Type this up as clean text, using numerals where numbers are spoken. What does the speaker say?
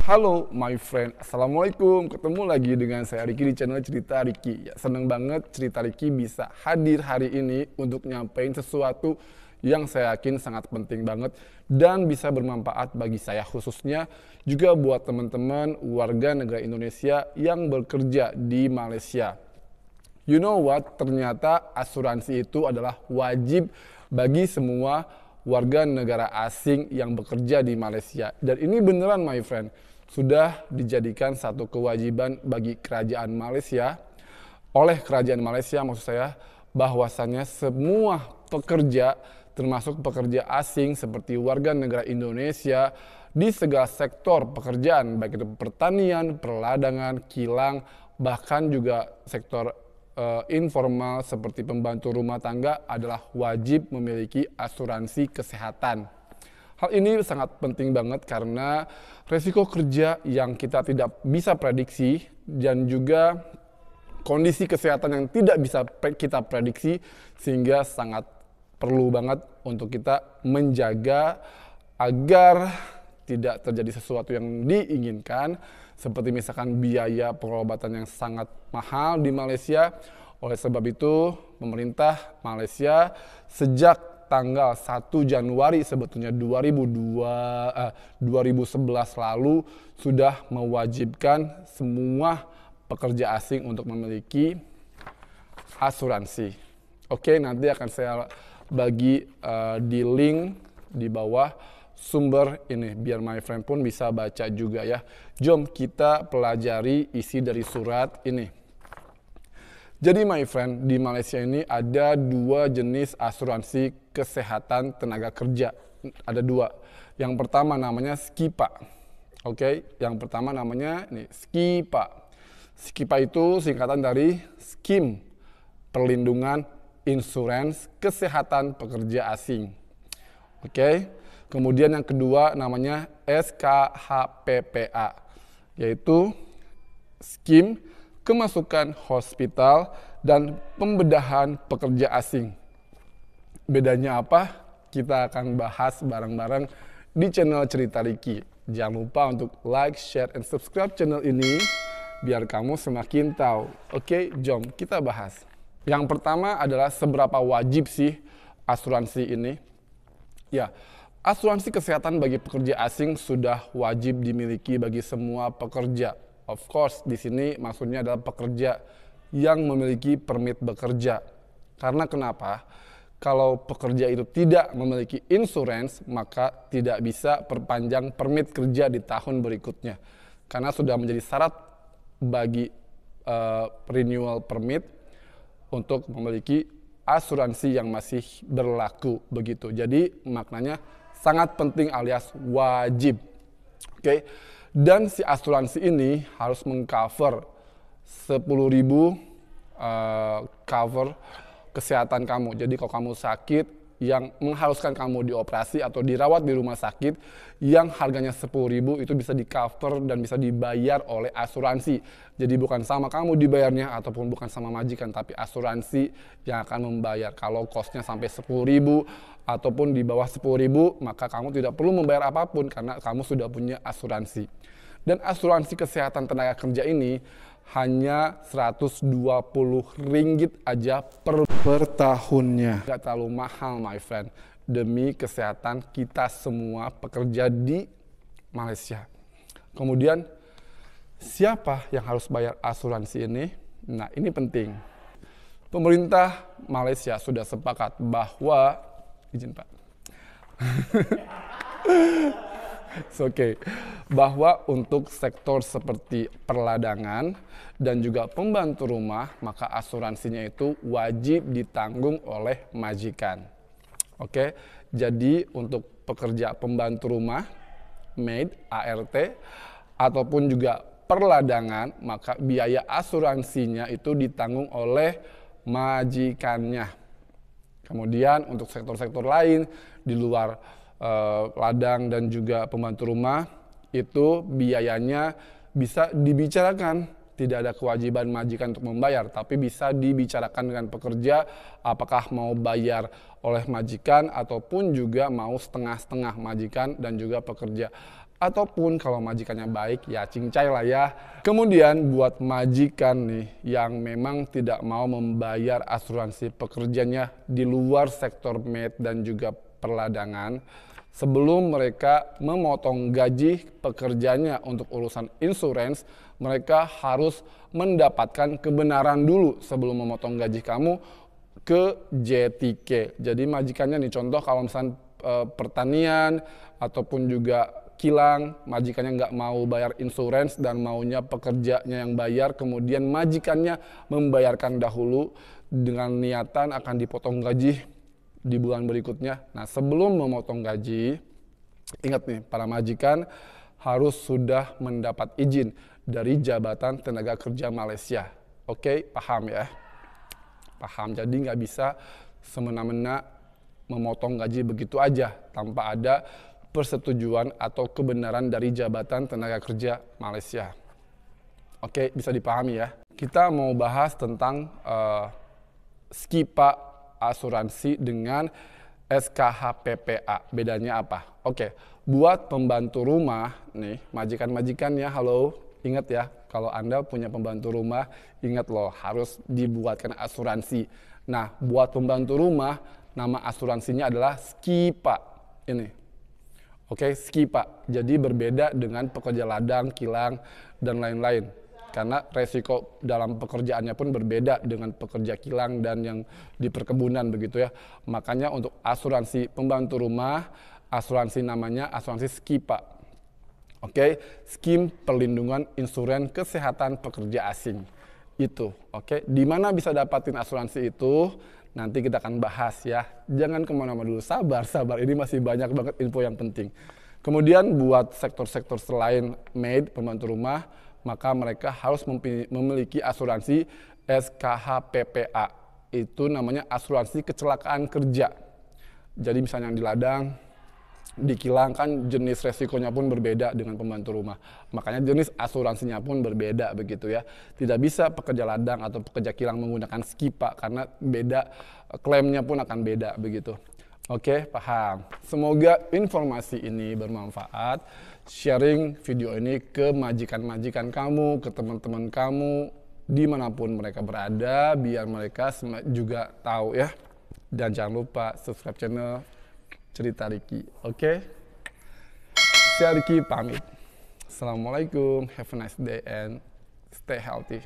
Halo my friend, Assalamualaikum. Ketemu lagi dengan saya Riki di channel Cerita Riki. Ya, seneng banget Cerita Riki bisa hadir hari ini untuk nyampein sesuatu yang saya yakin sangat penting banget dan bisa bermanfaat bagi saya, khususnya juga buat teman-teman warga negara Indonesia yang bekerja di Malaysia. You know what? Ternyata asuransi itu adalah wajib bagi semua warga negara asing yang bekerja di Malaysia. Dan ini beneran my friend, sudah dijadikan satu kewajiban bagi kerajaan Malaysia, oleh kerajaan Malaysia maksud saya, bahwasannya semua pekerja termasuk pekerja asing seperti warga negara Indonesia di segala sektor pekerjaan, baik itu pertanian, perladangan, kilang, bahkan juga sektor informal seperti pembantu rumah tangga adalah wajib memiliki asuransi kesehatan. Hal ini sangat penting banget karena resiko kerja yang kita tidak bisa prediksi dan juga kondisi kesehatan yang tidak bisa kita prediksi, sehingga sangat perlu banget untuk kita menjaga agar tidak terjadi sesuatu yang diinginkan, seperti misalkan biaya pengobatan yang sangat mahal di Malaysia. Oleh sebab itu, pemerintah Malaysia sejak tanggal 1 Januari sebetulnya 2011 lalu sudah mewajibkan semua pekerja asing untuk memiliki asuransi. Oke, nanti akan saya bagi di link di bawah sumber ini biar my friend pun bisa baca juga ya. Jom kita pelajari isi dari surat ini. Jadi my friend, di Malaysia ini ada dua jenis asuransi kesehatan tenaga kerja. Ada dua. Yang pertama namanya SKIPA. Oke, yang pertama namanya ini SKIPA. SKIPA itu singkatan dari Skim Perlindungan Insurans Kesehatan Pekerja Asing. Oke. Kemudian yang kedua namanya SKHPPA, yaitu Skim Kemasukan Hospital dan Pembedahan Pekerja Asing. Bedanya apa? Kita akan bahas bareng-bareng di channel Cerita Riki. Jangan lupa untuk like, share, and subscribe channel ini biar kamu semakin tahu. Oke, jom kita bahas. Yang pertama adalah seberapa wajib sih asuransi ini? Ya, asuransi kesehatan bagi pekerja asing sudah wajib dimiliki bagi semua pekerja. Of course, di sini maksudnya adalah pekerja yang memiliki permit bekerja. Karena kenapa? Kalau pekerja itu tidak memiliki insurans, maka tidak bisa perpanjang permit kerja di tahun berikutnya. Karena sudah menjadi syarat bagi renewal permit untuk memiliki asuransi yang masih berlaku begitu. Jadi maknanya sangat penting alias wajib. Oke. Dan si asuransi ini harus mengcover 10.000 cover kesehatan kamu. Jadi kalau kamu sakit yang mengharuskan kamu dioperasi atau dirawat di rumah sakit yang harganya 10.000 itu bisa di cover dan bisa dibayar oleh asuransi. Jadi bukan sama kamu dibayarnya ataupun bukan sama majikan, tapi asuransi yang akan membayar. Kalau costnya sampai 10.000 ataupun di bawah 10.000, maka kamu tidak perlu membayar apapun karena kamu sudah punya asuransi. Dan asuransi kesehatan tenaga kerja ini hanya Rp120 aja per tahunnya. Gak terlalu mahal my friend, demi kesehatan kita semua pekerja di Malaysia. Kemudian siapa yang harus bayar asuransi ini? Nah, ini penting. Pemerintah Malaysia sudah sepakat bahwa izin Pak. Oke, bahwa untuk sektor seperti perladangan dan juga pembantu rumah, maka asuransinya itu wajib ditanggung oleh majikan. Oke, jadi untuk pekerja pembantu rumah, maid, ART, ataupun juga perladangan, maka biaya asuransinya itu ditanggung oleh majikannya. Kemudian untuk sektor-sektor lain di luar ladang dan juga pembantu rumah, itu biayanya bisa dibicarakan. Tidak ada kewajiban majikan untuk membayar, tapi bisa dibicarakan dengan pekerja apakah mau bayar oleh majikan ataupun juga mau setengah-setengah majikan dan juga pekerja. Ataupun kalau majikannya baik, ya cincai lah ya. Kemudian buat majikan nih yang memang tidak mau membayar asuransi pekerjanya di luar sektor med dan juga perladangan, sebelum mereka memotong gaji pekerjanya untuk urusan insurance, mereka harus mendapatkan kebenaran dulu sebelum memotong gaji kamu ke JTK. Jadi majikannya nih, contoh kalau misalnya pertanian ataupun juga kilang, majikannya nggak mau bayar insurance dan maunya pekerjanya yang bayar, kemudian majikannya membayarkan dahulu dengan niatan akan dipotong gaji di bulan berikutnya. Nah, sebelum memotong gaji, ingat nih, para majikan harus sudah mendapat izin dari Jabatan Tenaga Kerja Malaysia. Oke, paham ya? Paham, jadi nggak bisa semena-mena memotong gaji begitu aja tanpa ada persetujuan atau kebenaran dari Jabatan Tenaga Kerja Malaysia. Oke, bisa dipahami ya. Kita mau bahas tentang Skipa asuransi dengan SKH-PPA. Bedanya apa? Oke, buat pembantu rumah nih, majikan-majikan ya, halo, ingat ya, kalau Anda punya pembantu rumah, ingat loh, harus dibuatkan asuransi. Nah, buat pembantu rumah, nama asuransinya adalah Skipa. Ini. Oke, Skipa. Jadi berbeda dengan pekerja ladang, kilang, dan lain-lain. Karena resiko dalam pekerjaannya pun berbeda dengan pekerja kilang dan yang di perkebunan begitu ya. Makanya untuk asuransi pembantu rumah, asuransi namanya asuransi Skipa. Oke, Skim Perlindungan Insuran Kesehatan Pekerja Asing. Itu, oke. Di mana bisa dapatin asuransi itu? Nanti kita akan bahas ya. Jangan kemana-mana dulu, sabar. Ini masih banyak banget info yang penting. Kemudian buat sektor-sektor selain maid, pembantu rumah, maka mereka harus memiliki asuransi SKH-PPA. Itu namanya asuransi kecelakaan kerja. Jadi misalnya yang di ladang, di kilang kan jenis resikonya pun berbeda dengan pembantu rumah. Makanya jenis asuransinya pun berbeda begitu ya. Tidak bisa pekerja ladang atau pekerja kilang menggunakan Skipa karena beda, klaimnya pun akan beda begitu. Oke, paham. Semoga informasi ini bermanfaat. Sharing video ini ke majikan-majikan kamu, ke teman-teman kamu, dimanapun mereka berada, biar mereka juga tahu ya. Dan jangan lupa subscribe channel Cerita Riki, oke? Saya Riki pamit. Assalamualaikum, have a nice day and stay healthy.